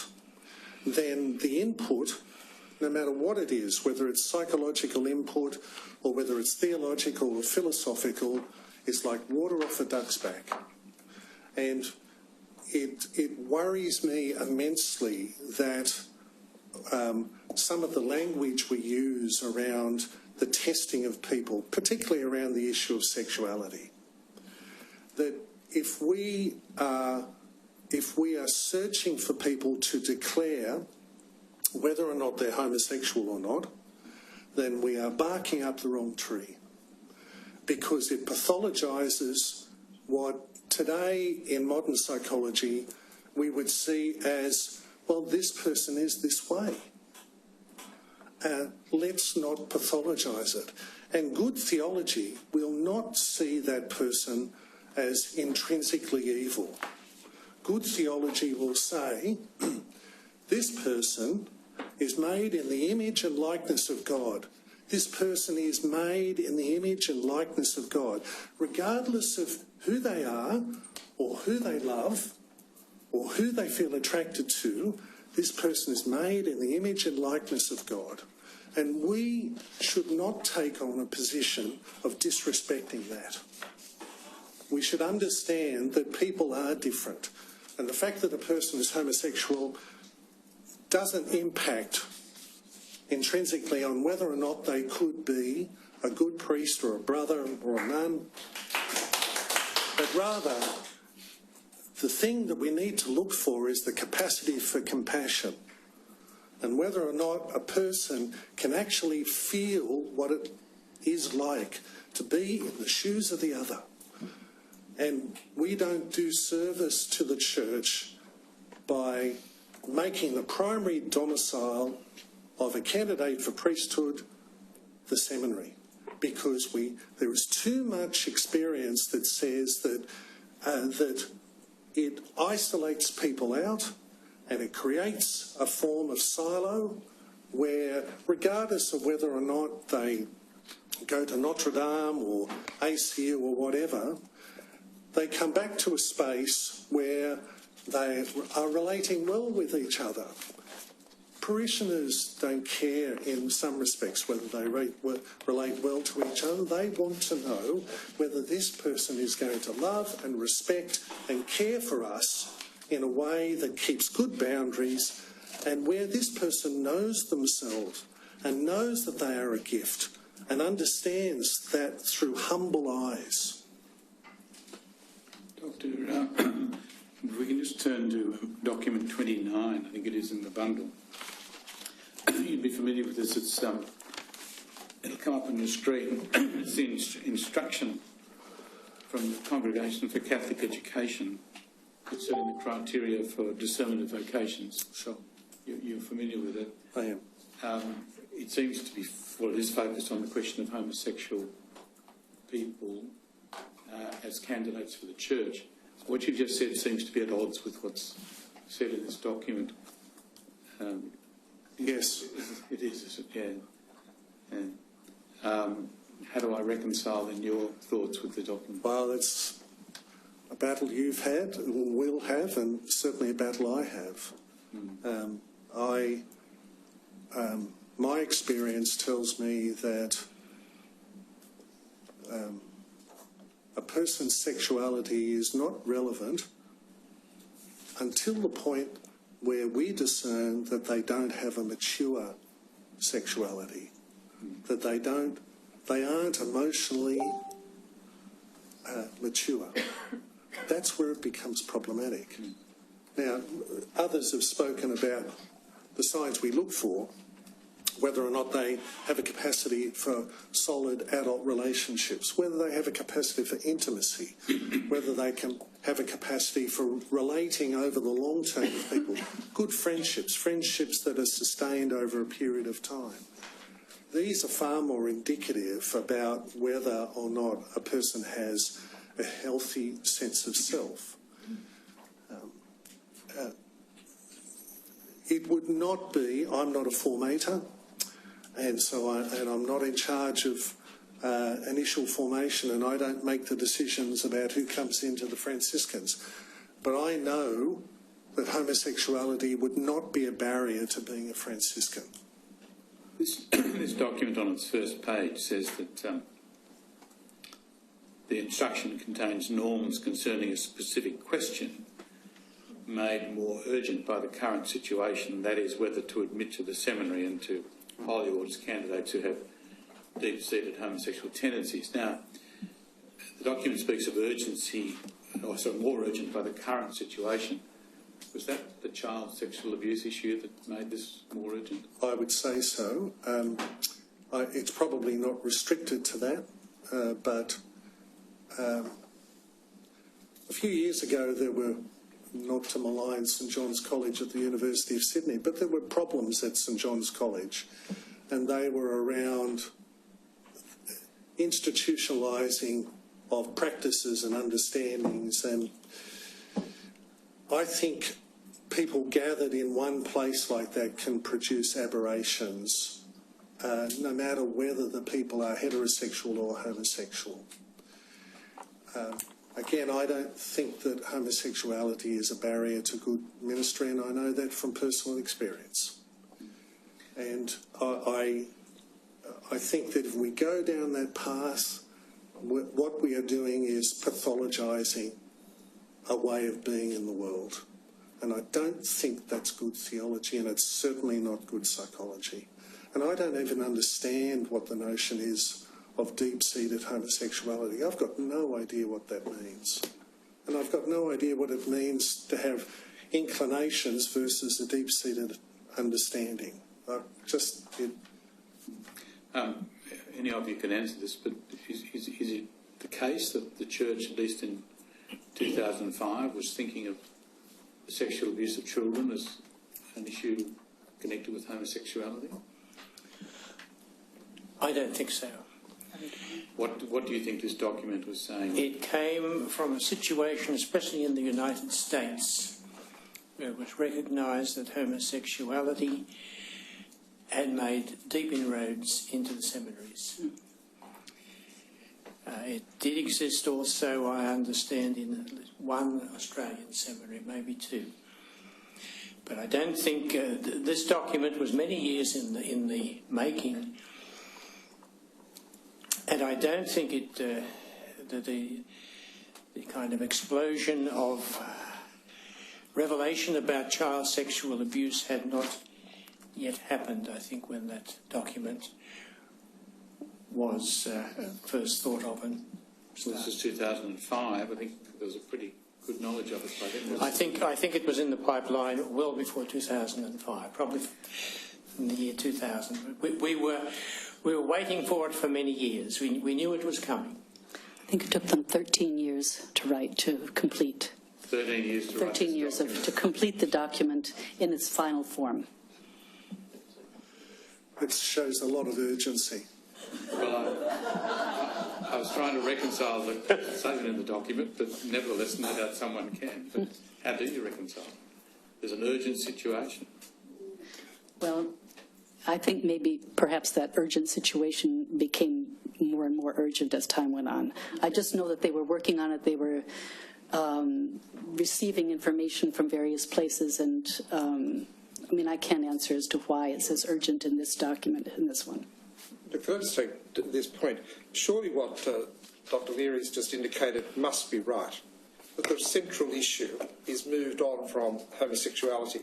then the input, no matter what it is, whether it's psychological input or whether it's theological or philosophical, is like water off a duck's back. And it worries me immensely that some of the language we use around the testing of people, particularly around the issue of sexuality, that if we are searching for people to declare whether or not they're homosexual or not, then we are barking up the wrong tree, because it pathologises what today in modern psychology we would see as, well, this person is this way. Let's not pathologise it. And good theology will not see that person as intrinsically evil. Good theology will say, this person is made in the image and likeness of God. This person is made in the image and likeness of God. Regardless of who they are, or who they love, or who they feel attracted to, this person is made in the image and likeness of God. And we should not take on a position of disrespecting that. We should understand that people are different. And the fact that a person is homosexual doesn't impact intrinsically on whether or not they could be a good priest or a brother or a nun. But rather, the thing that we need to look for is the capacity for compassion, and whether or not a person can actually feel what it is like to be in the shoes of the other. And we don't do service to the church by making the primary domicile of a candidate for priesthood the seminary, because there is too much experience that says that it isolates people out, and it creates a form of silo where, regardless of whether or not they go to Notre Dame or AC or whatever, they come back to a space where they are relating well with each other. Parishioners don't care in some respects whether they relate well to each other. They want to know whether this person is going to love and respect and care for us in a way that keeps good boundaries, and where this person knows themselves and knows that they are a gift and understands that through humble eyes. Doctor, if we can just turn to document 29, I think it is in the bundle. You'd be familiar with this. It'll come up on your screen. It's the instruction from the Congregation for Catholic Education concerning the criteria for discernment of vocations. Sure. You're familiar with it. I am. It seems to be, well, it is focused on the question of homosexual people as candidates for the church. What you've just said seems to be at odds with what's said in this document. Yes. It is, is it? Yeah. How do I reconcile in your thoughts with the document? Well, it's a battle you've had, will have, and certainly a battle I have. My experience tells me that a person's sexuality is not relevant until the point where we discern that they don't have a mature sexuality, that they aren't emotionally mature. That's where it becomes problematic. Now, others have spoken about the signs we look for, whether or not they have a capacity for solid adult relationships, whether they have a capacity for intimacy, whether they can have a capacity for relating over the long term with people, good friendships, friendships that are sustained over a period of time. These are far more indicative about whether or not a person has a healthy sense of self. It would not be, I'm not a formator, and I'm not in charge of initial formation, and I don't make the decisions about who comes into the Franciscans. But I know that homosexuality would not be a barrier to being a Franciscan. This document on its first page says that the instruction contains norms concerning a specific question made more urgent by the current situation, that is, whether to admit to the seminary and to holy orders candidates who have deep-seated homosexual tendencies. Now, the document speaks of urgency, or sorry, more urgent by the current situation. Was that the child sexual abuse issue that made this more urgent? I would say so. It's probably not restricted to that, but a few years ago there were, not to malign St John's College at the University of Sydney, but there were problems at St John's College, and they were around institutionalising of practices and understandings, and I think people gathered in one place like that can produce aberrations, no matter whether the people are heterosexual or homosexual. Again, I don't think that homosexuality is a barrier to good ministry, and I know that from personal experience. And I think that if we go down that path, what we are doing is pathologising a way of being in the world. And I don't think that's good theology, and it's certainly not good psychology. And I don't even understand what the notion is of deep-seated homosexuality. I've got no idea what that means. And I've got no idea what it means to have inclinations versus a deep-seated understanding. Any of you can answer this, but is it the case that the Church, at least in 2005, was thinking of sexual abuse of children as an issue connected with homosexuality? I don't think so. What do you think this document was saying? It came from a situation, especially in the United States, where it was recognised that homosexuality had made deep inroads into the seminaries. It did exist also, I understand, in one Australian seminary, maybe two. But I don't think this document was many years in the making, and I don't think the kind of explosion of revelation about child sexual abuse had not yet happened, I think, when that document was first thought of and started. This is 2005. I think there was a pretty good knowledge of it by then. I think it was in the pipeline well before 2005, probably in the year 2000. We were waiting for it for many years. We knew it was coming. I think it took them 13 years to write, to complete. 13 years to 13 years to complete the document in its final form. It shows a lot of urgency. Well, I was trying to reconcile the statement in the document, but nevertheless, no doubt someone can. But how do you reconcile? There's an urgent situation. Well, I think maybe perhaps that urgent situation became more and more urgent as time went on. I just know that they were working on it. They were receiving information from various places, and I mean, I can't answer as to why it says urgent in this document, in this one. Look, can I just take this point? Surely what Dr. Leary's just indicated must be right, that the central issue is moved on from homosexuality.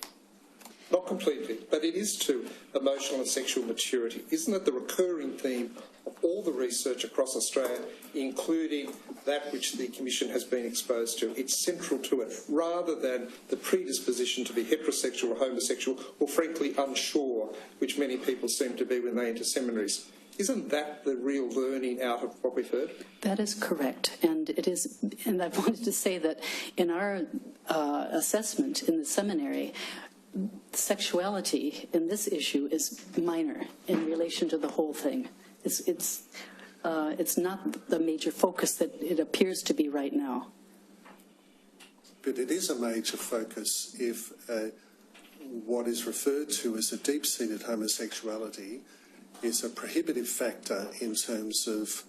Not completely, but it is to emotional and sexual maturity. Isn't it the recurring theme of all the research across Australia, including that which the Commission has been exposed to? It's central to it, rather than the predisposition to be heterosexual or homosexual, or frankly unsure, which many people seem to be when they enter seminaries. Isn't that the real learning out of what we've heard? That is correct, and it is. And I wanted to say that in our assessment in the seminary, sexuality in this issue is minor in relation to the whole thing. It's not the major focus that it appears to be right now. But it is a major focus if what is referred to as a deep-seated homosexuality is a prohibitive factor in terms of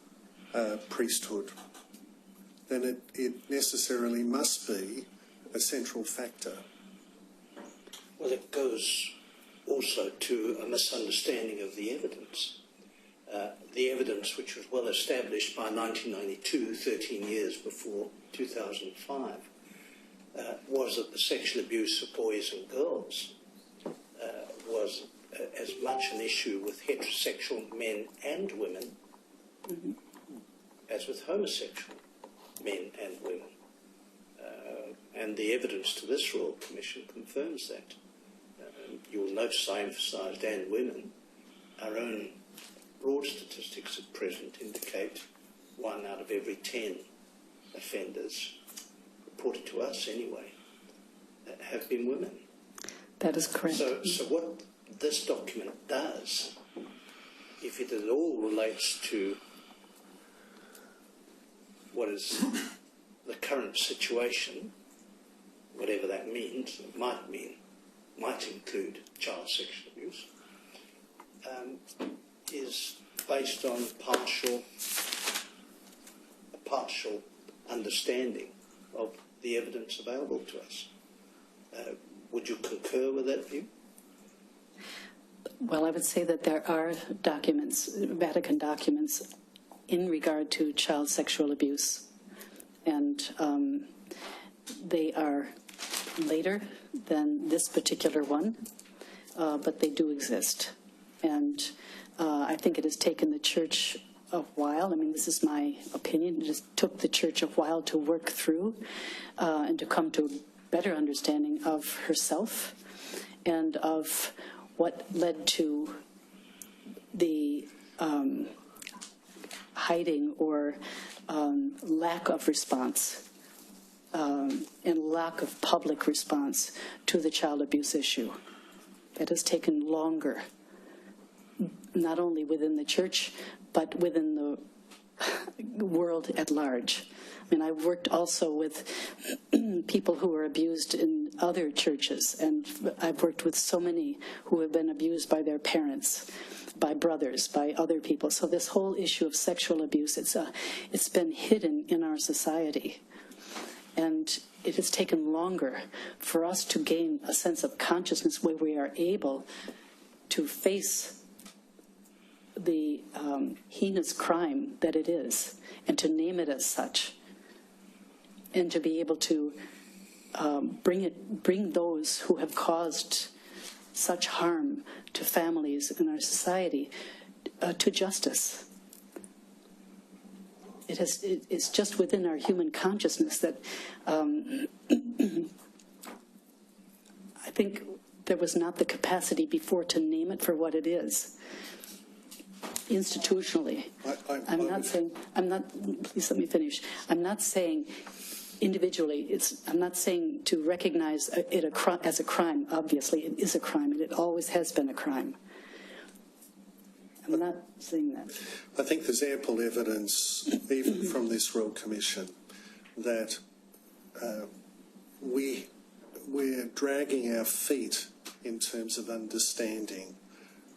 priesthood. Then it necessarily must be a central factor. Well, it goes also to a misunderstanding of the evidence. The evidence, which was well established by 1992, 13 years before 2005, was that the sexual abuse of boys and girls was as much an issue with heterosexual men and women as with homosexual men and women. And the evidence to this Royal Commission confirms that. You'll notice I emphasised and women. Our own broad statistics at present indicate 1 out of every 10 offenders, reported to us anyway, have been women. That is correct. So what this document does, if it at all relates to what is the current situation, whatever that means, it might include child sexual abuse, is based on a partial understanding of the evidence available to us. Would you concur with that view? Well, I would say that there are documents, Vatican documents, in regard to child sexual abuse, and they are later than this particular one, but they do exist. And I think it has taken the Church a while. I mean, this is my opinion. It just took the Church a while to work through and to come to a better understanding of herself and of what led to the hiding or lack of response and lack of public response to the child abuse issue. That has taken longer, not only within the Church, but within the world at large. I mean, I've worked also with people who were abused in other churches, and I've worked with so many who have been abused by their parents, by brothers, by other people. So this whole issue of sexual abuse, it's been hidden in our society. And it has taken longer for us to gain a sense of consciousness where we are able to face the heinous crime that it is, and to name it as such, and to be able to bring those who have caused such harm to families in our society to justice. It's just within our human consciousness that I think there was not the capacity before to name it for what it is. institutionally. Please let me finish. I'm not saying individually, I'm not saying to recognize it as a crime. Obviously, it is a crime, and it always has been a crime. I'm not saying that. I think there's ample evidence, even from this Royal Commission, that we're dragging our feet in terms of understanding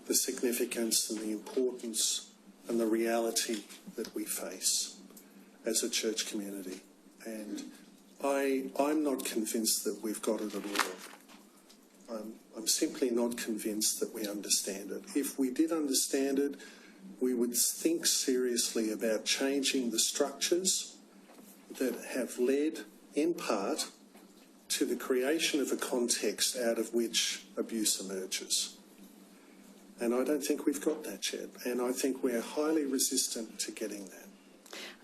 the significance and the importance and the reality that we face as a church community. And I'm not convinced that we've got it at all. I'm simply not convinced that we understand it. If we did understand it, we would think seriously about changing the structures that have led, in part, to the creation of a context out of which abuse emerges. And I don't think we've got that yet. And I think we're highly resistant to getting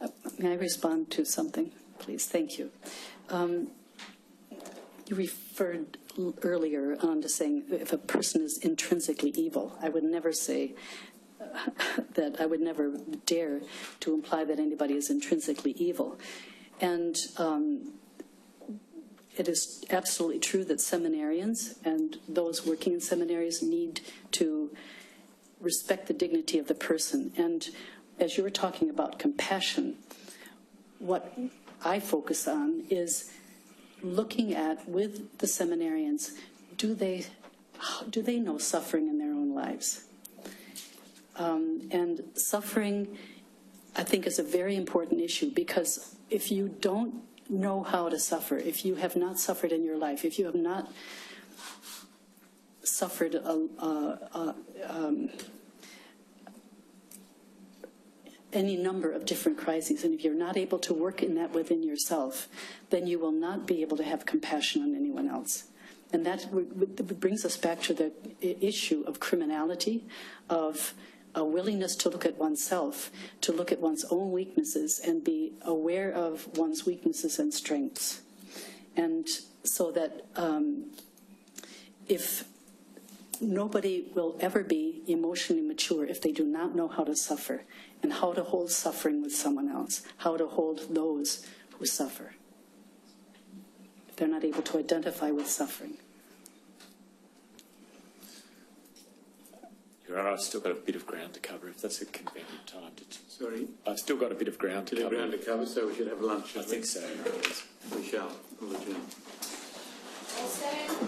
that. May I respond to something, please? Thank you. You referred earlier on to saying if a person is intrinsically evil. I would never say that. I would never dare to imply that anybody is intrinsically evil. And it is absolutely true that seminarians and those working in seminaries need to respect the dignity of the person. And as you were talking about compassion, what I focus on is looking at, with the seminarians, do they know suffering in their own lives? And suffering, I think, is a very important issue, because if you don't know how to suffer, if you have not suffered in your life, if you have not suffered any number of different crises, and if you're not able to work in that within yourself, then you will not be able to have compassion on anyone else. And that brings us back to the issue of criminality, of a willingness to look at oneself, to look at one's own weaknesses and be aware of one's weaknesses and strengths. And so that if nobody will ever be emotionally mature if they do not know how to suffer and how to hold suffering with someone else, how to hold those who suffer. If they're not able to identify with suffering. You're right, I've still got a bit of ground to cover, if that's a convenient time to... Sorry? I've still got a bit of ground to cover. Ground to cover, so we should have lunch. I think so. We shall. We'll adjourn. All stand.